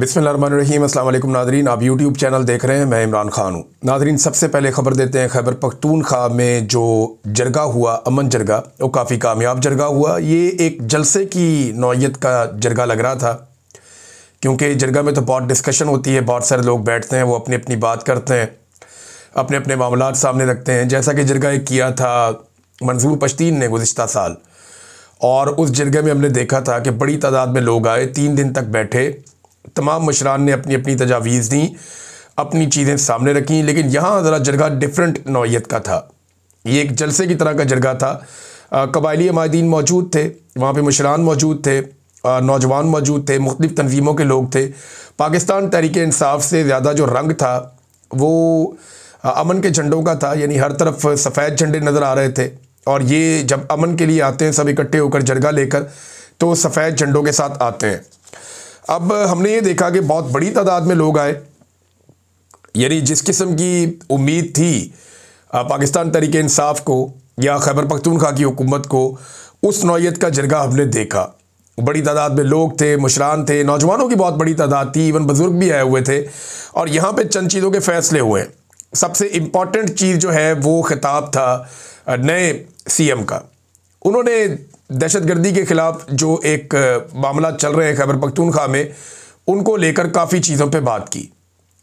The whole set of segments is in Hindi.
बिस्मिल्लाहिर्रहमानिर्रहीम। अस्सलाम वालेकुम नादरीन, आप यूट्यूब चैनल देख रहे हैं। मैं इमरान खान हूँ। नादरीन, सबसे पहले ख़बर देते हैं खैबर पख्तूनख्वा में जो जरगा हुआ, अमन जरगा, वो काफ़ी कामयाब जरगा हुआ। ये एक जलसे की नौइयत का जरगा लग रहा था, क्योंकि जरगा में तो बहुत डिस्कशन होती है, बहुत सारे लोग बैठते हैं, वो अपनी अपनी बात करते हैं, अपने अपने मामलात सामने रखते हैं। जैसा कि जरगा एक किया था मंजूर पश्तीन ने गुज़िश्ता साल, और उस जरगे में हमने देखा था कि बड़ी तादाद में लोग आए, 3 दिन तक बैठे, तमाम मशरान ने अपनी अपनी तजावीज़ दी, अपनी चीज़ें सामने रखी। लेकिन यहाँ ज़रा जरगा डिफरेंट नौइयत का था। ये एक जलसे की तरह का जरगा था। कबायली अमायदीन मौजूद थे, वहाँ पे मशरान मौजूद थे, नौजवान मौजूद थे, मुख्तलिफ़ तनज़ीमों के लोग थे। पाकिस्तान तहरीक इंसाफ से ज़्यादा जो रंग था वो अमन के झंडों का था, यानी हर तरफ सफ़ेद झंडे नज़र आ रहे थे। और ये जब अमन के लिए आते हैं सब इकट्ठे होकर जरगा लेकर, तो सफ़ेद झंडों के साथ आते हैं। अब हमने ये देखा कि बहुत बड़ी तादाद में लोग आए, यानी जिस किस्म की उम्मीद थी पाकिस्तान तहरीक इंसाफ को या खैबर पख्तूनख्वा की हुकूमत को, उस नौइयत का जरगा हमने देखा। बड़ी तादाद में लोग थे, मुशरान थे, नौजवानों की बहुत बड़ी तादाद थी, इवन बुज़ुर्ग भी आए हुए थे। और यहाँ पे चंद चीज़ों के फ़ैसले हुए। सबसे इम्पॉर्टेंट चीज़ जो है वो खिताब था नए सीएम का। उन्होंने दहशतगर्दी के ख़िलाफ़ जो एक मामला चल रहे हैं खैबर पख्तूनख्वा में, उनको लेकर काफ़ी चीज़ों पे बात की।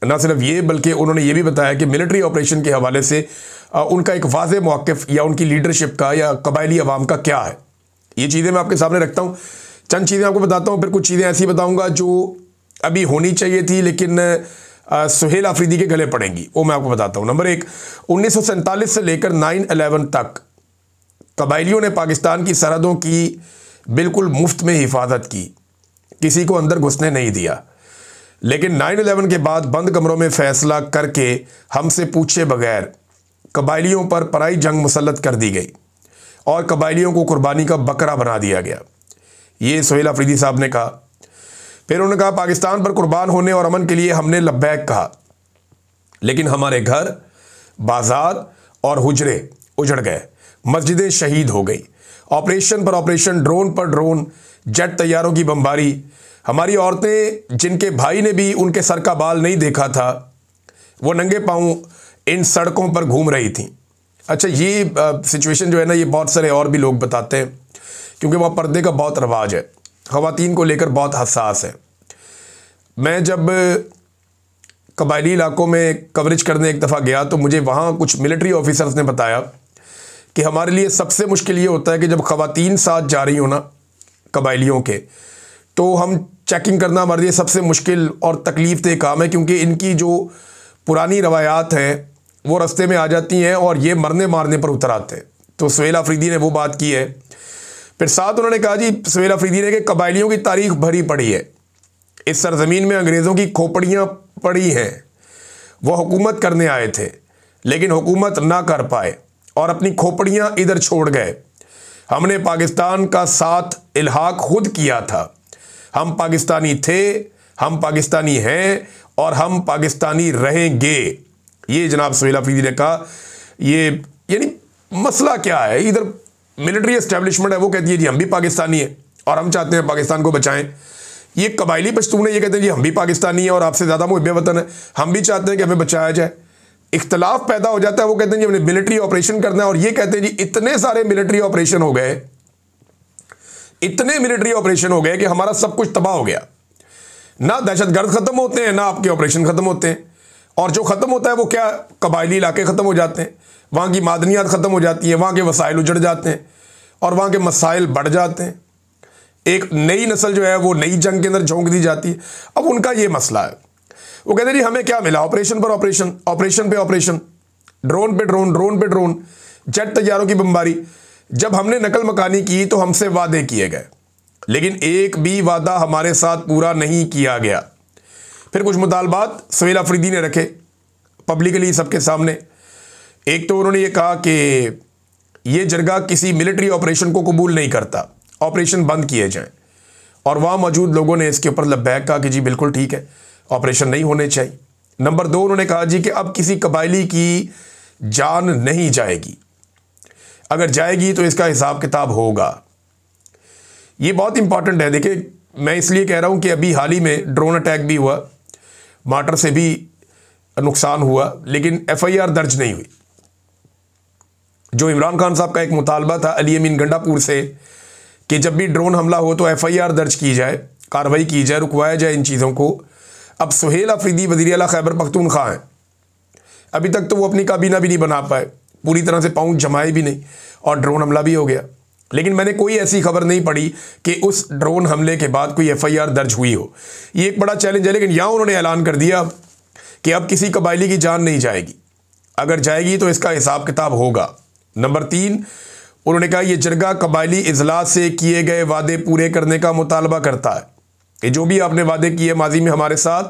ना सिर्फ ये, बल्कि उन्होंने ये भी बताया कि मिलिट्री ऑपरेशन के हवाले से उनका एक वाज़ेह मौक़िफ़ या उनकी लीडरशिप का या कबायली अवाम का क्या है। ये चीज़ें मैं आपके सामने रखता हूँ। चंद चीज़ें आपको बताता हूँ, फिर कुछ चीज़ें ऐसी बताऊँगा जो अभी होनी चाहिए थी लेकिन सुहेल आफरीदी के गले पड़ेंगी, वो मैं आपको बताता हूँ। नंबर 1, 1947 से लेकर 9/11 तक कबायलियों ने पाकिस्तान की सरहदों की बिल्कुल मुफ्त में हिफाजत की, किसी को अंदर घुसने नहीं दिया। लेकिन 9/11 के बाद बंद कमरों में फ़ैसला करके हमसे पूछे बगैर कबायलियों पर पराई जंग मुसल्लत कर दी गई और कबायलियों को कुर्बानी का बकरा बना दिया गया। ये सुहेल आफरीदी साहब ने कहा। फिर उन्होंने कहा, पाकिस्तान पर कुर्बान होने और अमन के लिए हमने लब्बैक कहा, लेकिन हमारे घर, बाजार और हुजरे उजड़ गए, मस्जिदें शहीद हो गई, ऑपरेशन पर ऑपरेशन, ड्रोन पर ड्रोन, जेट तैयारों की बमबारी। हमारी औरतें, जिनके भाई ने भी उनके सर का बाल नहीं देखा था, वो नंगे पाँव इन सड़कों पर घूम रही थीं। अच्छा, ये सिचुएशन जो है ना, ये बहुत सारे और भी लोग बताते हैं, क्योंकि वहाँ पर्दे का बहुत रवाज है, ख़वातीन को लेकर बहुत हसास है। मैं जब कबायली इलाकों में कवरेज करने एक दफ़ा गया तो मुझे वहाँ कुछ मिलिट्री ऑफिसर्स ने बताया कि हमारे लिए सबसे मुश्किल ये होता है कि जब ख़वातीन साथ जा रही हो ना कबायलियों के, तो हम चेकिंग करना हमारे लिए सबसे मुश्किल और तकलीफ़देह काम है, क्योंकि इनकी जो पुरानी रवायात हैं वो रास्ते में आ जाती हैं और ये मरने मारने पर उतर आते हैं। तो सुहेल आफरीदी ने वो बात की है। फिर साथ उन्होंने कहा जी, सुहेल आफरीदी ने, कि कबायलियों की तारीख भरी पड़ी है, इस सरजमीन में अंग्रेज़ों की खोपड़ियाँ पड़ी हैं। वो हुकूमत करने आए थे लेकिन हुकूमत ना कर पाए और अपनी खोपड़ियाँ इधर छोड़ गए। हमने पाकिस्तान का साथ इल्हाक खुद किया था। हम पाकिस्तानी थे, हम पाकिस्तानी हैं और हम पाकिस्तानी रहेंगे। ये जनाब सुहेल आफरीदी ने कहा। ये यानी मसला क्या है, इधर मिलिट्री एस्टेब्लिशमेंट है, वो कहती है जी हम भी पाकिस्तानी हैं और हम चाहते हैं पाकिस्तान को बचाएं। ये कबायली पश्तून है, ये कहते हैं जी हम भी पाकिस्तानी हैं और आपसे ज़्यादा मुहब्बे वतन है, हम भी चाहते हैं कि हमें बचाया जाए। इख्तलाफ पैदा हो जाता है। वो कहते हैं जी हमने मिलिट्री ऑपरेशन करना है, और ये कहते हैं जी इतने सारे मिलिट्री ऑपरेशन हो गए, इतने मिलिट्री ऑपरेशन हो गए कि हमारा सब कुछ तबाह हो गया। ना दहशतगर्द ख़त्म होते हैं, ना आपके ऑपरेशन ख़त्म होते हैं, और जो ख़त्म होता है वो क्या, कबायली इलाके ख़त्म हो जाते हैं, वहाँ की मादनियात ख़त्म हो जाती हैं, वहाँ के वसाइल उजड़ जाते हैं और वहाँ के मसाइल बढ़ जाते हैं। एक नई नस्ल जो है वो नई जंग के अंदर झोंक दी जाती है। अब उनका ये मसला है, वो कहते हैं जी हमें क्या मिला, ऑपरेशन पर ऑपरेशन, ऑपरेशन पे ऑपरेशन, ड्रोन पे ड्रोन, ड्रोन पे ड्रोन, जेट तैयारों की बमबारी। जब हमने नकल मकानी की तो हमसे वादे किए गए, लेकिन एक भी वादा हमारे साथ पूरा नहीं किया गया। फिर कुछ मुतालबात सुहेल आफरीदी ने रखे पब्लिकली सबके सामने। एक तो उन्होंने ये कहा कि ये जरगा किसी मिलिट्री ऑपरेशन को कबूल नहीं करता, ऑपरेशन बंद किए जाएं, और वहाँ मौजूद लोगों ने इसके ऊपर लब्बैक कहा कि जी बिल्कुल ठीक है, ऑपरेशन नहीं होने चाहिए। नंबर 2, उन्होंने कहा जी कि अब किसी कबायली की जान नहीं जाएगी, अगर जाएगी तो इसका हिसाब किताब होगा। ये बहुत इंपॉर्टेंट है। देखिए, मैं इसलिए कह रहा हूँ कि अभी हाल ही में ड्रोन अटैक भी हुआ, मार्टर से भी नुकसान हुआ, लेकिन FIR दर्ज नहीं हुई। जो इमरान खान साहब का एक मुतालबा था अली अमीन गंडापुर से कि जब भी ड्रोन हमला हो तो FIR दर्ज की जाए, कार्रवाई की जाए, रुकवाया जाए इन चीज़ों को। अब सुहेल अफरीदी वज़ीर आला खैबर पख्तूनख्वा हैं, अभी तक तो वो अपनी काबीना भी नहीं बना पाए, पूरी तरह से पाँव जमाए भी नहीं, और ड्रोन हमला भी हो गया। लेकिन मैंने कोई ऐसी खबर नहीं पढ़ी कि उस ड्रोन हमले के बाद कोई FIR दर्ज हुई हो। ये एक बड़ा चैलेंज है। लेकिन यहाँ उन्होंने ऐलान कर दिया कि अब किसी कबायली की जान नहीं जाएगी, अगर जाएगी तो इसका हिसाब किताब होगा। नंबर 3, उन्होंने कहा यह जरगा कबायली इजलास से किए गए वादे पूरे करने का मुतालबा करता है कि जो भी आपने वादे किए माजी में हमारे साथ,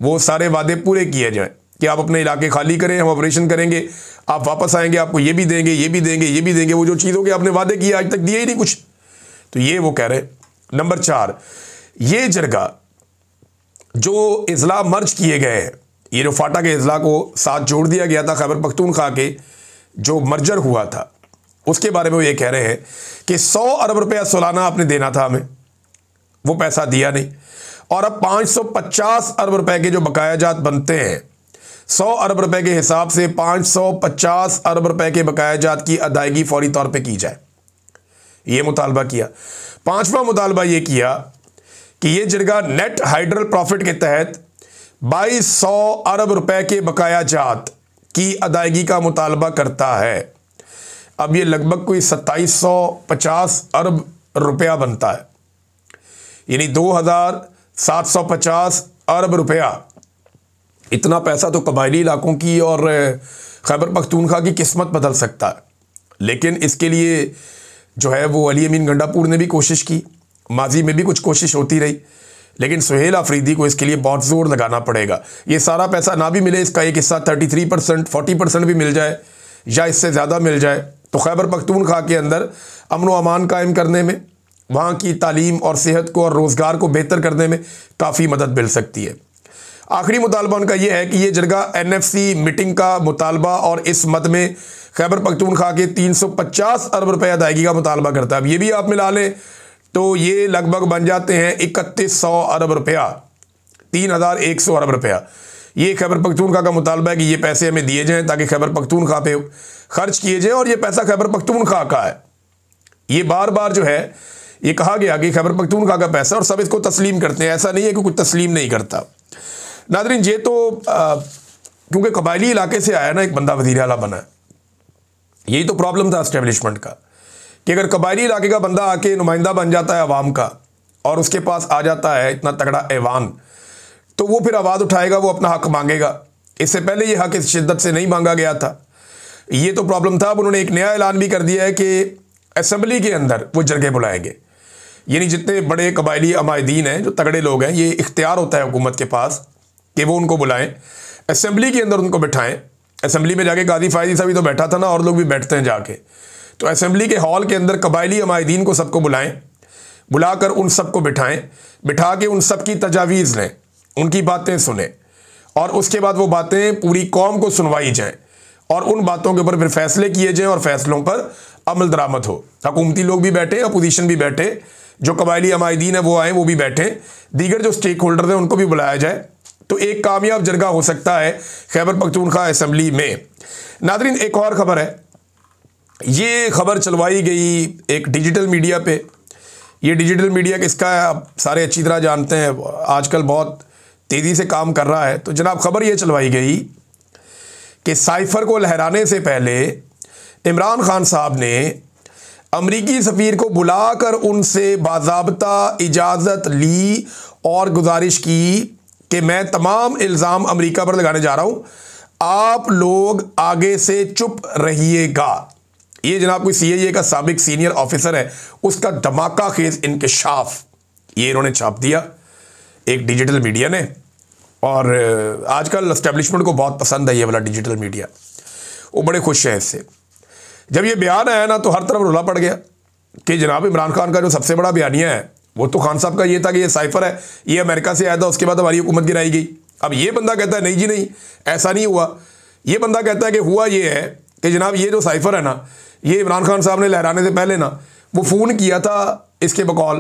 वो सारे वादे पूरे किए जाएं कि आप अपने इलाके खाली करें, हम ऑपरेशन करेंगे, आप वापस आएंगे, आपको ये भी देंगे, ये भी देंगे, ये भी देंगे। वो जो चीज़ों के आपने वादे किए आज तक दिए ही नहीं कुछ, तो ये वो कह रहे। नंबर 4, ये जरगा जो इजला मर्ज किए गए हैं, ये जो फाटा के इजला को साथ जोड़ दिया गया था खैबर पख्तूनख्वा के जो मर्जर हुआ था, उसके बारे में वो ये कह रहे हैं कि 100 अरब रुपया सालाना आपने देना था हमें, वो पैसा दिया नहीं, और अब 550 अरब रुपए के जो बकायाजात बनते हैं, 100 अरब रुपए के हिसाब से 550 अरब रुपए के बकायाजात की अदायगी फौरी तौर पे की जाए। ये मुतालबा किया। 5वां मुतालबा ये किया कि ये जरगा नेट हाइड्रल प्रॉफिट के तहत 2200 अरब रुपए के बकायाजात की अदायगी का मुतालबा करता है। अब ये लगभग कोई 2750 अरब रुपया बनता है, यानी 2750 अरब रुपया। इतना पैसा तो कबायली इलाकों की और खैबर पख्तूनख्वा की किस्मत बदल सकता है। लेकिन इसके लिए जो है वो अली अमीन गंडापुर ने भी कोशिश की, माजी में भी कुछ कोशिश होती रही, लेकिन सुहेल अफरीदी को इसके लिए बहुत ज़ोर लगाना पड़ेगा। ये सारा पैसा ना भी मिले, इसका एक हिस्सा 33%, 40% भी मिल जाए या इससे ज़्यादा मिल जाए, तो खैबर पख्तूनख्वा के अंदर अमन व अमान कायम करने में, वहाँ की तालीम और सेहत को और रोज़गार को बेहतर करने में काफ़ी मदद मिल सकती है। आखिरी मुतालबा उनका यह है कि ये जरगा NFC मीटिंग का मुतालबा और इस मद में खैबर पख्तूनख्वा के 350 अरब रुपये अदायगी का मुतालबा करता है। अब ये भी आप मिला लें तो ये लगभग बन जाते हैं 3100 अरब रुपया, 3100 अरब रुपया। ये खैबर पख्तूनख्वा का मुतालबा है कि ये पैसे हमें दिए जाएँ ताकि खैबर पख्तूनख्वा पे खर्च किए जाएँ, और ये पैसा खैबर पख्तूनख्वा का है। ये बार बार जो है ये कहा गया कि खैबर पख्तूनख्वा का पैसा, और सब इसको तस्लीम करते हैं। ऐसा नहीं है कि कुछ तस्लीम नहीं करता। नादरीन, ये तो क्योंकि कबायली इलाके से आया ना एक बंदा वज़ीर आला बना है, यही तो प्रॉब्लम था एस्टेब्लिशमेंट का कि अगर कबायली इलाके का बंदा आके नुमाइंदा बन जाता है अवाम का और उसके पास आ जाता है इतना तगड़ा ऐवान, तो वो फिर आवाज़ उठाएगा, वो अपना हक मांगेगा। इससे पहले ये हक इस शिद्दत से नहीं मांगा गया था, ये तो प्रॉब्लम था। अब उन्होंने एक नया ऐलान भी कर दिया है कि असम्बली के अंदर वो जरगे बुलाएंगे, यानी जितने बड़े कबायली अमायदीन हैं, जो तगड़े लोग हैं, ये इख्तियार होता है हुकूमत के पास कि वो उनको बुलाएं, असम्बली के अंदर उनको बिठाएं। असम्बली में जाके काजी फायदी साहब भी तो बैठा था ना, और लोग भी बैठते हैं जाके, तो असम्बली के हॉल के अंदर कबायली अमायदीन को सबको बुलाएं, बुलाकर उन सबको बिठाएं, बिठा के उन सब की तजावीज़ लें, उनकी बातें सुने, और उसके बाद वो बातें पूरी कौम को सुनवाई जाएँ, और उन बातों के ऊपर फिर फैसले किए जाएँ और फैसलों पर अमल दरामद हो। हुकूमती लोग भी बैठे, अपोजिशन भी बैठे, जो कबायली अमायदीन है वो आए, वो भी बैठे, दीगर जो स्टेक होल्डर हैं उनको भी बुलाया जाए, तो एक कामयाब जरगा हो सकता है खैबर पख्तूनख्वा असम्बली में। नादरीन, एक और ख़बर है, ये खबर चलवाई गई एक डिजिटल मीडिया पे। ये डिजिटल मीडिया किसका है आप सारे अच्छी तरह जानते हैं, आजकल बहुत तेज़ी से काम कर रहा है। तो जनाब, खबर ये चलवाई गई कि साइफर को लहराने से पहले इमरान खान साहब ने अमरीकी सफ़ीर को बुलाकर उनसे बाज़ाब्ता इजाज़त ली और गुजारिश की कि मैं तमाम इल्ज़ाम अमेरिका पर लगाने जा रहा हूँ, आप लोग आगे से चुप रहिएगा। ये जनाब कोई CIA का साबिक सीनियर ऑफिसर है, उसका धमाका खेज इंकशाफ ये इन्होंने छाप दिया एक डिजिटल मीडिया ने, और आजकल एस्टेब्लिशमेंट को बहुत पसंद है ये वाला डिजिटल मीडिया, वो बड़े खुश हैं इससे। जब ये बयान आया ना तो हर तरफ रुला पड़ गया कि जनाब इमरान खान का जो सबसे बड़ा बयानिया है वो तो खान साहब का ये था कि ये साइफर है, ये अमेरिका से आया था, उसके बाद हमारी हुकूमत गिराई गई। अब ये बंदा कहता है नहीं जी नहीं, ऐसा नहीं हुआ। ये बंदा कहता है कि हुआ ये है कि जनाब ये जो साइफर है ना, ये इमरान खान साहब ने लहराने से पहले ना वो फ़ोन किया था इसके बकौल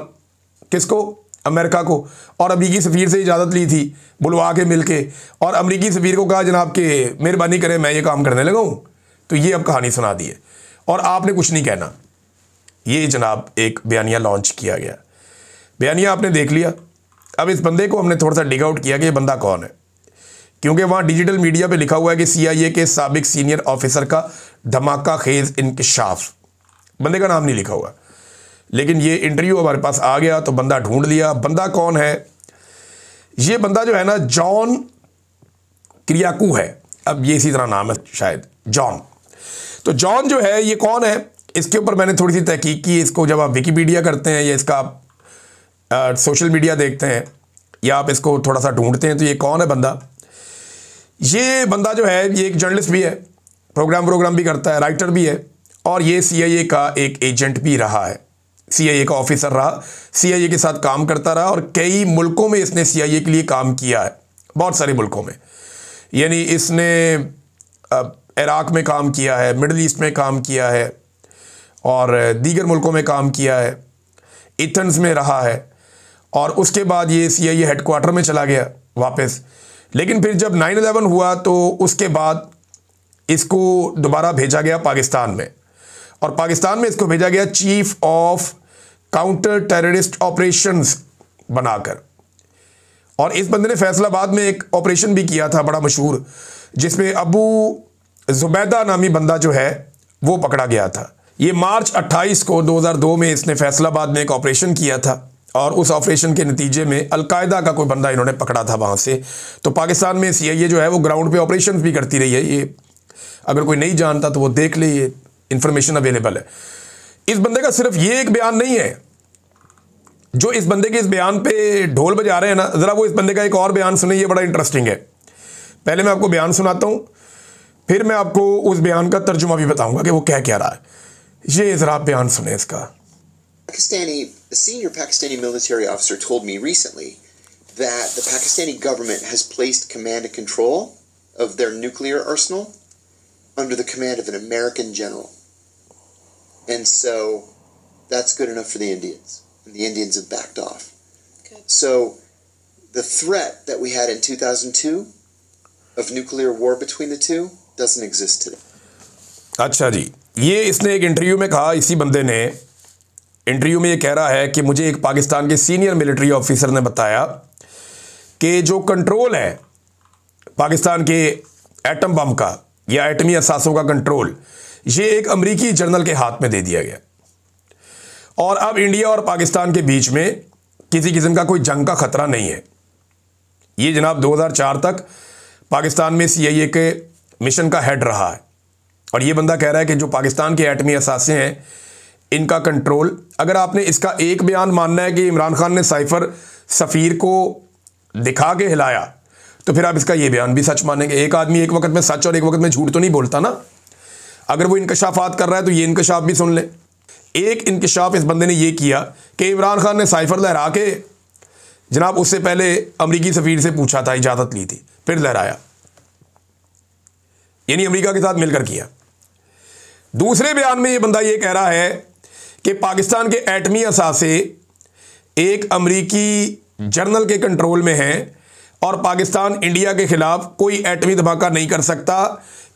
किसको, अमेरिका को, और अमरीकी सफ़ीर से इजाज़त ली थी बुलवा के मिल के, और अमरीकी सफ़ीर को कहा जनाब कि मेहरबानी करें मैं ये काम करने लगा हूँ, तो ये अब कहानी सुना दी है और आपने कुछ नहीं कहना। ये जनाब एक बयानिया लॉन्च किया गया। बयानिया आपने देख लिया। अब इस बंदे को हमने थोड़ा सा डिग आउट किया कि ये बंदा कौन है, क्योंकि वहाँ डिजिटल मीडिया पे लिखा हुआ है कि CIA के साबिक सीनियर ऑफिसर का धमाका खेज इंकशाफ। बंदे का नाम नहीं लिखा हुआ, लेकिन ये इंटरव्यू हमारे पास आ गया तो बंदा ढूंढ लिया। बंदा कौन है? ये बंदा जो है ना, जॉन क्रियाकू है। अब ये इसी तरह नाम है शायद, जॉन। तो जॉन जो है ये कौन है, इसके ऊपर मैंने थोड़ी सी तहकीक की। इसको जब आप विकीपीडिया करते हैं या इसका सोशल मीडिया देखते हैं या आप इसको थोड़ा सा ढूंढते हैं तो ये कौन है बंदा। ये बंदा जो है ये एक जर्नलिस्ट भी है, प्रोग्राम भी करता है, राइटर भी है, और ये CIA का एक एजेंट भी रहा है, CIA का ऑफिसर रहा, CIA के साथ काम करता रहा, और कई मुल्कों में इसने CIA के लिए काम किया है, बहुत सारे मुल्कों में। यानी इसने इराक में काम किया है, मिडल ईस्ट में काम किया है, और दीगर मुल्कों में काम किया है, एथेंस में रहा है, और उसके बाद ये CIA हेडक्वार्टर में चला गया वापस। लेकिन फिर जब 9/11 हुआ तो उसके बाद इसको दोबारा भेजा गया पाकिस्तान में, और पाकिस्तान में इसको भेजा गया chief of counter terrorist operations बनाकर। और इस बंदे ने फैसलाबाद में एक ऑपरेशन भी किया था बड़ा मशहूर, जिसमें अबू जुबैदा नामी बंदा जो है वो पकड़ा गया था। ये मार्च 28 को 2002 में इसने फैसलाबाद में एक ऑपरेशन किया था, और उस ऑपरेशन के नतीजे में अलकायदा का कोई बंदा इन्होंने पकड़ा था वहाँ से। तो पाकिस्तान में CIA जो है वो ग्राउंड पे ऑपरेशन भी करती रही है। ये अगर कोई नहीं जानता तो वो देख ले, ये इंफॉर्मेशन अवेलेबल है। इस बंदे का सिर्फ ये एक बयान नहीं है, जो इस बंदे के इस बयान पे ढोल बजा रहे हैं ना, ज़रा वो इस बंदे का एक और बयान सुने, ये बड़ा इंटरेस्टिंग है। पहले मैं आपको बयान सुनाता हूँ, फिर मैं आपको उस बयान का तर्जुमा भी बताऊँगा कि वो क्या रहा है। ये ज़रा आप बयान सुने इसका। A senior Pakistani military officer told me recently that the Pakistani government has placed command and control of their nuclear arsenal under the command of an American general. And so that's good enough for the Indians. And the Indians have backed off. Good. So the threat that we had in 2002 of nuclear war between the two doesn't exist today. अच्छा जी, ये इसने एक इंटरव्यू में कहा, इसी बंदे ने इंटरव्यू में ये कह रहा है कि मुझे एक पाकिस्तान के सीनियर मिलिट्री ऑफिसर ने बताया कि जो कंट्रोल है पाकिस्तान के एटम बम का या एटमी असासों का कंट्रोल, ये एक अमरीकी जनरल के हाथ में दे दिया गया, और अब इंडिया और पाकिस्तान के बीच में किसी किस्म का कोई जंग का खतरा नहीं है। ये जनाब 2004 तक पाकिस्तान में CIA के मिशन का हेड रहा है, और ये बंदा कह रहा है कि जो पाकिस्तान के एटमी असासे हैं इनका कंट्रोल, अगर आपने इसका एक बयान मानना है कि इमरान खान ने साइफर सफ़ीर को दिखा के हिलाया, तो फिर आप इसका ये बयान भी सच मानेंगे। एक आदमी एक वक्त में सच और एक वक्त में झूठ तो नहीं बोलता ना। अगर वो इंकशाफात कर रहा है तो ये इंकशाफ भी सुन ले। एक इंकशाफ इस बंदे ने ये किया कि इमरान खान ने साइफर लहरा के जनाब उससे पहले अमरीकी सफ़ीर से पूछा था, इजाज़त ली थी, फिर लहराया, यानी अमरीका के साथ मिलकर किया। दूसरे बयान में ये बंदा ये कह रहा है कि पाकिस्तान के एटमी असासे एक अमरीकी जनरल के कंट्रोल में हैं, और पाकिस्तान इंडिया के खिलाफ कोई एटमी धमाका नहीं कर सकता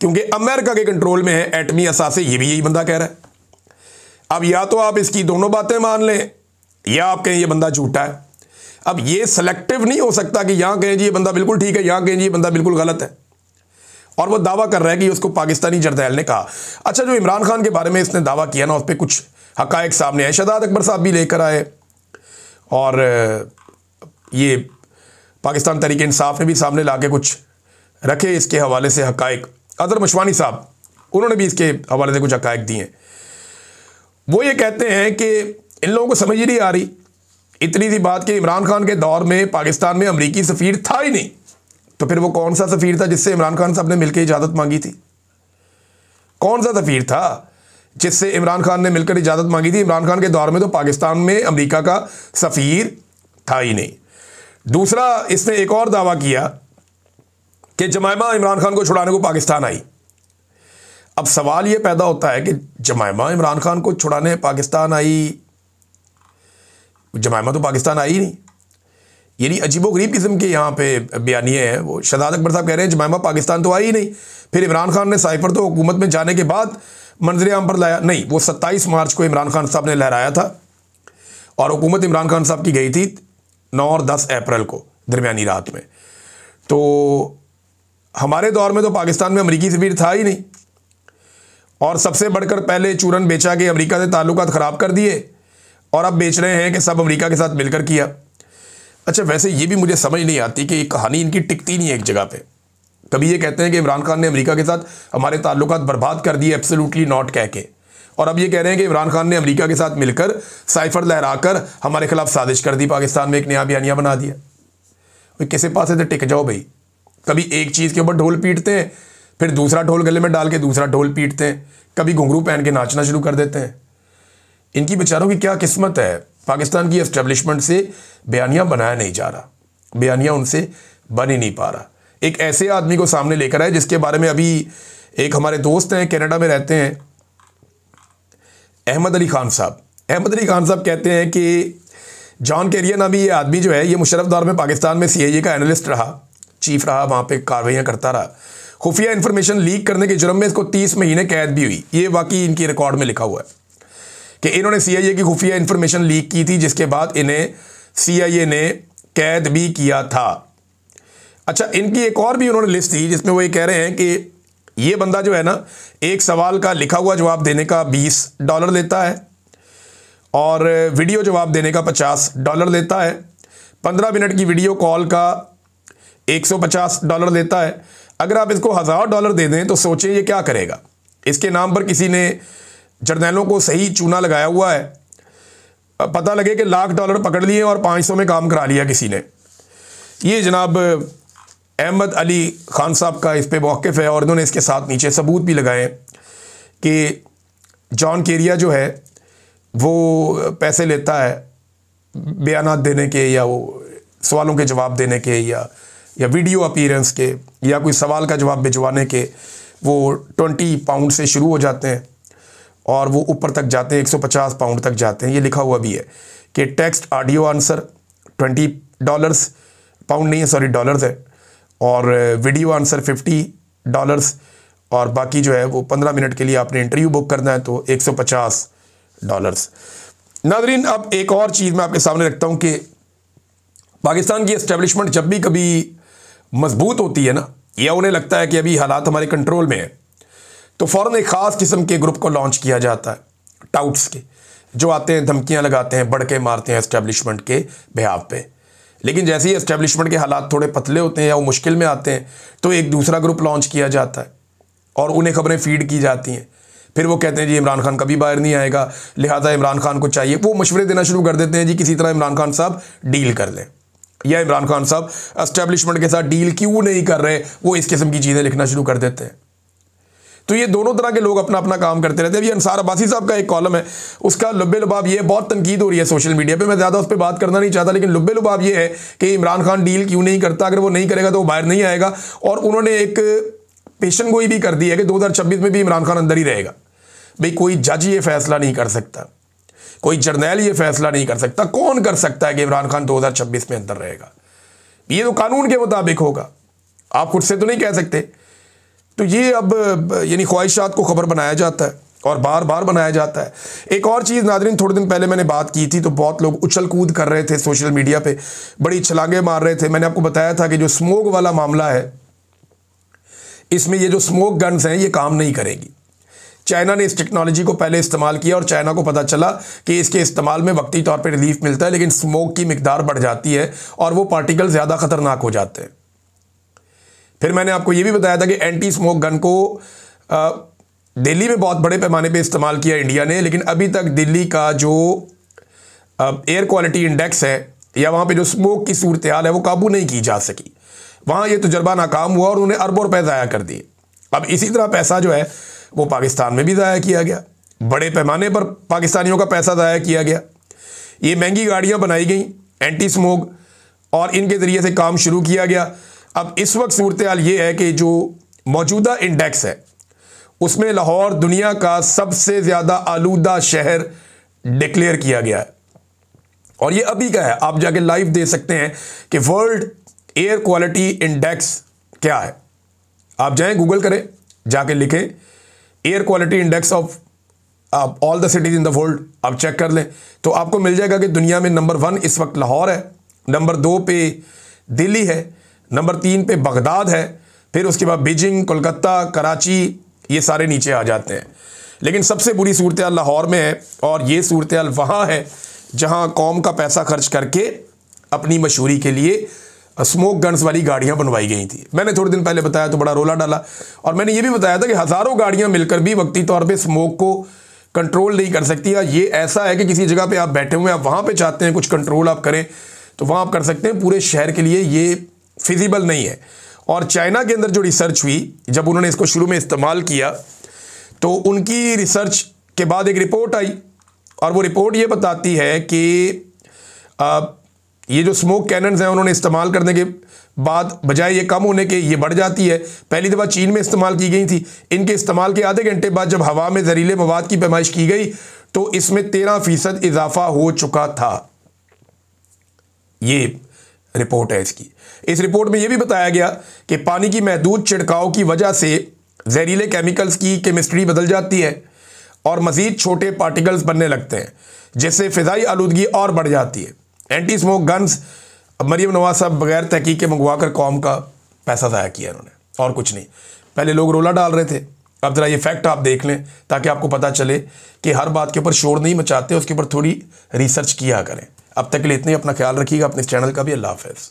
क्योंकि अमेरिका के कंट्रोल में है एटमी असासे। ये भी यही बंदा कह रहा है। अब या तो आप इसकी दोनों बातें मान लें या आप कहें ये बंदा झूठा है। अब ये सेलेक्टिव नहीं हो सकता कि यहाँ कहें जी ये बंदा बिल्कुल ठीक है, यहाँ कहें जी ये बंदा बिल्कुल गलत है। और वो दावा कर रहा है कि उसको पाकिस्तानी जरदैल ने कहा। अच्छा, जो इमरान खान के बारे में इसने दावा किया ना, उस पर कुछ हकायक सामने आए। शहजाद अकबर साहब भी लेकर आए, और ये पाकिस्तान तहरीक इंसाफ ने भी सामने लाके कुछ रखे इसके हवाले से हकायक। अदर मशवानी साहब, उन्होंने भी इसके हवाले से कुछ हकायक दिए। वो ये कहते हैं कि इन लोगों को समझ ही नहीं आ रही इतनी सी बात कि इमरान खान के दौर में पाकिस्तान में अमरीकी सफ़ीर था ही नहीं, तो फिर वो कौन सा सफ़ीर था जिससे इमरान खान साहब ने मिलकर इजाज़त मांगी थी? कौन सा सफ़ीर था जिससे इमरान खान ने मिलकर इजाज़त मांगी थी? इमरान खान के दौर में तो पाकिस्तान में अमेरिका का सफ़ीर था ही नहीं। दूसरा, इसने एक और दावा किया कि जमायमा इमरान खान को छुड़ाने को पाकिस्तान आई। अब सवाल ये पैदा होता है कि जमायमा इमरान खान को छुड़ाने पाकिस्तान आई, जमायमा तो पाकिस्तान आई ही नहीं। यानी अजीबोगरीब किस्म के यहाँ पे बयानिए हैं। वो शहजाद अकबर साहब कह रहे हैं जमाइमा पाकिस्तान तो आई ही नहीं, फिर इमरान खान ने साइफर तो हुकूमत में जाने के बाद मंजर आम पर लाया। नहीं, वो 27 मार्च को इमरान खान साहब ने लहराया था और हुकूमत इमरान खान साहब की गई थी 9 और 10 अप्रैल को दरमियानी रात में। तो हमारे दौर में तो पाकिस्तान में अमरीकी सफीर था ही नहीं, और सबसे बढ़कर पहले चूरन बेचा के अमरीका से ताल्लुकात ख़राब कर दिए, और अब बेच रहे हैं कि सब अमरीका के साथ मिलकर किया। अच्छा, वैसे ये भी मुझे समझ नहीं आती कि कहानी इनकी टिकती नहीं है एक जगह पे। कभी ये कहते हैं कि इमरान खान ने अमेरिका के साथ हमारे ताल्लुकात बर्बाद कर दिए एब्सोल्युटली नॉट कह के, और अब ये कह रहे हैं कि इमरान खान ने अमेरिका के साथ मिलकर साइफर लहराकर हमारे खिलाफ साजिश कर दी, पाकिस्तान में एक नया बयानिया बना दिया। भाई किसी पास से टिक जाओ भाई। कभी एक चीज़ के ऊपर ढोल पीटते हैं, फिर दूसरा ढोल गले में डाल के दूसरा ढोल पीटते हैं, कभी घुंघरू पहन के नाचना शुरू कर देते हैं। इनकी बेचारों की क्या किस्मत है, पाकिस्तान की एस्टेब्लिशमेंट से बयानिया बनाया नहीं जा रहा, बयानिया उनसे बन ही नहीं पा रहा। एक ऐसे आदमी को सामने लेकर आए जिसके बारे में अभी एक हमारे दोस्त हैं कनाडा में रहते हैं, अहमद अली खान साहब। अहमद अली खान साहब कहते हैं कि जॉन कैरियर नामी ये आदमी जो है ये मुशर्रफ दौर में पाकिस्तान में CIA का एनालिस्ट रहा, चीफ रहा, वहाँ पे कार्रवाइयाँ करता रहा। खुफिया इन्फॉर्मेशन लीक करने के जुर्म में इसको 30 महीने कैद भी हुई। ये वाकई इनकी रिकॉर्ड में लिखा हुआ है कि इन्होंने CIA की खुफिया इन्फॉर्मेशन लीक की थी, जिसके बाद इन्हें CIA ने कैद भी किया था। अच्छा, इनकी एक और भी उन्होंने लिस्ट दी जिसमें वो ये कह रहे हैं कि ये बंदा जो है ना, एक सवाल का लिखा हुआ जवाब देने का $20 लेता है, और वीडियो जवाब देने का $50 लेता है, 15 मिनट की वीडियो कॉल का $150 लेता है। अगर आप इसको $1000 दे दें तो सोचें ये क्या करेगा। इसके नाम पर किसी ने जर्नैलों को सही चूना लगाया हुआ है, पता लगे कि $1,00,000 पकड़ लिए और 500 में काम करा लिया किसी ने। ये जनाब अहमद अली खान साहब का इस पे मौक़िफ़ है, और इन्होंने इसके साथ नीचे सबूत भी लगाए कि जॉन कैरियर जो है वो पैसे लेता है बयानात देने के, या वो सवालों के जवाब देने के, या वीडियो अपीयरेंस के, या कोई सवाल का जवाब भिजवाने के। वो 20 पाउंड से शुरू हो जाते हैं और वो ऊपर तक जाते हैं, 150 पाउंड तक जाते हैं। ये लिखा हुआ भी है कि टेक्स्ट ऑडियो आंसर $20, पाउंड नहीं है सॉरी डॉलर्स है, और वीडियो आंसर $50, और बाकी जो है वो 15 मिनट के लिए आपने इंटरव्यू बुक करना है तो $150। नाज़रीन, अब एक और चीज़ मैं आपके सामने रखता हूँ कि पाकिस्तान की एस्टेब्लिशमेंट जब भी कभी मजबूत होती है ना, या उन्हें लगता है कि अभी हालात हमारे कंट्रोल में है, तो फ़ौरन एक ख़ास किस्म के ग्रुप को लॉन्च किया जाता है, टाउट्स के, जो आते हैं धमकियाँ लगाते हैं, बढ़के मारते हैं एस्टेब्लिशमेंट के बिहाफ पे। लेकिन जैसे ही एस्टेब्लिशमेंट के हालात थोड़े पतले होते हैं या वो मुश्किल में आते हैं तो एक दूसरा ग्रुप लॉन्च किया जाता है और उन्हें खबरें फीड की जाती हैं। फिर वो कहते हैं जी इमरान खान कभी बाहर नहीं आएगा, लिहाजा इमरान खान को चाहिए। वो मशवरे देना शुरू कर देते हैं जी किसी तरह इमरान खान साहब डील कर लें, या इमरान खान साहब एस्टेब्लिशमेंट के साथ डील क्यों नहीं कर रहे, वो इस किस्म की चीज़ें लिखना शुरू कर देते हैं। तो ये दोनों तरह के लोग अपना अपना काम करते रहते हैं। अभी अंसार अब्बासी साहब का एक कॉलम है, उसका लुब्बे लुबाब ये बहुत तनकीद हो रही है सोशल मीडिया पे, मैं ज़्यादा उस पर बात करना नहीं चाहता, लेकिन लुब्बे लुबाब ये है कि इमरान खान डील क्यों नहीं करता, अगर वो नहीं करेगा तो वो बाहर नहीं आएगा। और उन्होंने एक पेशन गोई भी कर दी है कि 2026 में भी इमरान खान अंदर ही रहेगा। भाई कोई जज ये फैसला नहीं कर सकता, कोई जर्नैल ये फैसला नहीं कर सकता। कौन कर सकता है कि इमरान खान 2026 में अंदर रहेगा? ये तो कानून के मुताबिक होगा, आप खुद से तो नहीं कह सकते। तो ये अब यानी ख्वाहिशात को खबर बनाया जाता है और बार बार बनाया जाता है। एक और चीज़ नाज़रीन, थोड़े दिन पहले मैंने बात की थी तो बहुत लोग उछल कूद कर रहे थे सोशल मीडिया पे, बड़ी छलांगे मार रहे थे। मैंने आपको बताया था कि जो स्मोक वाला मामला है, इसमें ये जो स्मोक गन्स हैं ये काम नहीं करेगी। चाइना ने इस टेक्नोलॉजी को पहले इस्तेमाल किया और चाइना को पता चला कि इसके इस्तेमाल में वक्ती तौर पर रिलीफ मिलता है, लेकिन स्मोक की मिकदार बढ़ जाती है और वो पार्टिकल ज़्यादा ख़तरनाक हो जाते हैं। फिर मैंने आपको ये भी बताया था कि एंटी स्मोक गन को दिल्ली में बहुत बड़े पैमाने पे इस्तेमाल किया इंडिया ने, लेकिन अभी तक दिल्ली का जो एयर क्वालिटी इंडेक्स है या वहाँ पे जो स्मोक की सूरत हाल है वो काबू नहीं की जा सकी। वहाँ ये तजर्बा नाकाम हुआ और उन्हें अरबों रुपए ज़ाया कर दिए। अब इसी तरह पैसा जो है वो पाकिस्तान में भी ज़ाया किया गया, बड़े पैमाने पर पाकिस्तानियों का पैसा ज़ाया किया गया। ये महंगी गाड़ियाँ बनाई गई एंटी स्मोक और इनके ज़रिए से काम शुरू किया गया। अब इस वक्त सूरत हाल ये है कि जो मौजूदा इंडेक्स है उसमें लाहौर दुनिया का सबसे ज़्यादा आलूदा शहर डिक्लेयर किया गया है। और ये अभी का है, आप जाके लाइव दे सकते हैं कि वर्ल्ड एयर क्वालिटी इंडेक्स क्या है। आप जाएं गूगल करें, जाके लिखें air quality index of all the cities in the world, आप चेक कर लें तो आपको मिल जाएगा कि दुनिया में नंबर 1 इस वक्त लाहौर है, नंबर 2 पे दिल्ली है, नंबर 3 पे बगदाद है, फिर उसके बाद बीजिंग, कोलकाता, कराची, ये सारे नीचे आ जाते हैं। लेकिन सबसे बुरी सूरत हाल लाहौर में है, और ये सूरत हाल वहाँ है जहाँ कौम का पैसा खर्च करके अपनी मशहूरी के लिए स्मोक गन्स वाली गाड़ियाँ बनवाई गई थी। मैंने थोड़े दिन पहले बताया तो बड़ा रोला डाला, और मैंने ये भी बताया था कि हज़ारों गाड़ियाँ मिलकर भी वक्ती तौर पर स्मोक को कंट्रोल नहीं कर सकती। या ये ऐसा है कि किसी जगह पे आप बैठे हुए हैं, आप वहाँ पे चाहते हैं कुछ कंट्रोल आप करें तो वहाँ आप कर सकते हैं, पूरे शहर के लिए ये फिजिबल नहीं है। और चाइना के अंदर जो रिसर्च हुई, जब उन्होंने इसको शुरू में इस्तेमाल किया तो उनकी रिसर्च के बाद एक रिपोर्ट आई, और वो रिपोर्ट ये बताती है कि ये जो स्मोक कैनन्स हैं उन्होंने इस्तेमाल करने के बाद बजाय ये कम होने के ये बढ़ जाती है। पहली दफ़ा चीन में इस्तेमाल की गई थी, इनके इस्तेमाल के आधे घंटे बाद जब हवा में जहरीले मवाद की पैमाइश की गई तो इसमें 13% इजाफा हो चुका था। ये रिपोर्ट है इसकी। इस रिपोर्ट में यह भी बताया गया कि पानी की महदूद छिड़काव की वजह से जहरीले केमिकल्स की केमिस्ट्री बदल जाती है और मज़ीद छोटे पार्टिकल्स बनने लगते हैं, जिससे फ़िज़ाई आलूदगी और बढ़ जाती है। Anti smoke guns Maryam Nawaz साहब बगैर तहकीक के मंगवा कर कौम का पैसा ज़ाया किया इन्होंने, और कुछ नहीं। पहले लोग रोला डाल रहे थे, अब ज़रा ये फैक्ट आप देख लें ताकि आपको पता चले कि हर बात के ऊपर शोर नहीं मचाते, उसके ऊपर थोड़ी रिसर्च किया करें। अब तक के लिए इतने, अपना ख्याल रखिएगा, अपने इस चैनल का भी। अल्लाह हाफ़िज़।